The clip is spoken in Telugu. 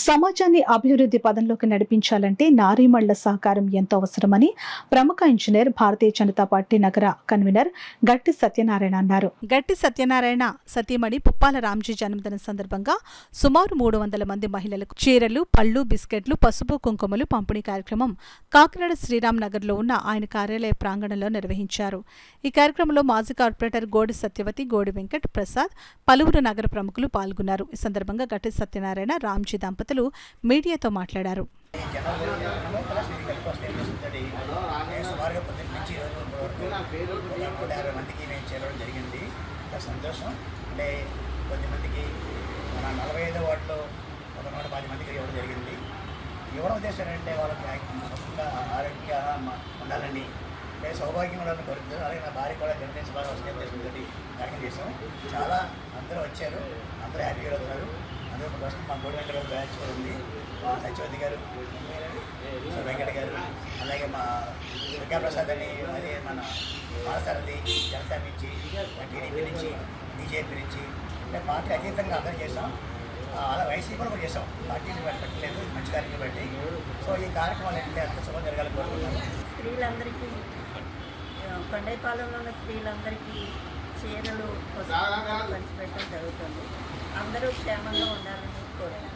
సమాజాన్ని అభివృద్ధి పదంలోకి నడిపించాలంటే నారీమణుల సహకారం ఎంతో అవసరమని ప్రముఖ ఇంజనీర్ భారతీయ జనతా పార్టీ నగర కన్వీనర్ గట్టి సత్యనారాయణ అన్నారు. గట్టి సత్యనారాయణ సతీమణి పుప్పాల రామ్జీ జన్మదిన సందర్భంగా సుమారు 300 మంది మహిళలకు చీరలు, పళ్లు, బిస్కెట్లు, పసుపు, కుంకుమలు పంపిణీ కార్యక్రమం కాకినాడ శ్రీరామ్ నగర్లో ఉన్న ఆయన కార్యాలయ ప్రాంగణంలో నిర్వహించారు. ఈ కార్యక్రమంలో మాజీ కార్పొరేటర్ గోడి సత్యవతి, గోడి వెంకట్ ప్రసాద్, పలువురు నగర ప్రముఖులు పాల్గొన్నారు. ఈ సందర్భంగా గట్టి సత్యనారాయణ, రామ్జీ దంపతులు మీడియాతో మాట్లాడారు. సంతోషం అంటే కొద్దిమందికి మన 45 వార్డులో ఒక 110 మందికి ఇవ్వడం జరిగింది. ఇవ్వడం ఉద్దేశం అంటే వాళ్ళకి సొంతంగా ఆరోగ్యంగా ఉండాలని, సౌభాగ్యం ఉండాలని కోరుతుంది. అలాగే నా భార్య కూడా జనరేషన్ బాగా వస్తే ఉద్దేశంతో కార్యక్రమం చేసాం. చాలా అందరూ వచ్చారు, అందరూ హ్యాపీగా అవుతున్నారు. అందరూ ప్రస్తుతం మా గోడి వెంకట బ్యాచ్ కూడా ఉంది, మా సత్యవతి గారు, వెంకట గారు, అలాగే మా దుర్గాప్రసాద్ అని, అదే మన మానసారథి జనసేన నుంచి, టీడీపీ నుంచి, బీజేపీ నుంచి, అంటే పార్టీ అతీతంగా అందరూ చేసాం. అలా వైసీపీ కూడా చేసాం. పార్టీని పెట్టలేదు, మంచి కార్యక్రమం బట్టి. సో ఈ కార్యక్రమాలు ఏంటంటే అంత శుభం జరగాలని కోరుకుంటున్నాను. స్త్రీలందరికీ, కొండైపాలెంలో ఉన్న స్త్రీలందరికీ చీరలు పంచిపెట్టడం జరుగుతుంది. అందరూ క్షేమంగా ఉండాలని కోరాను.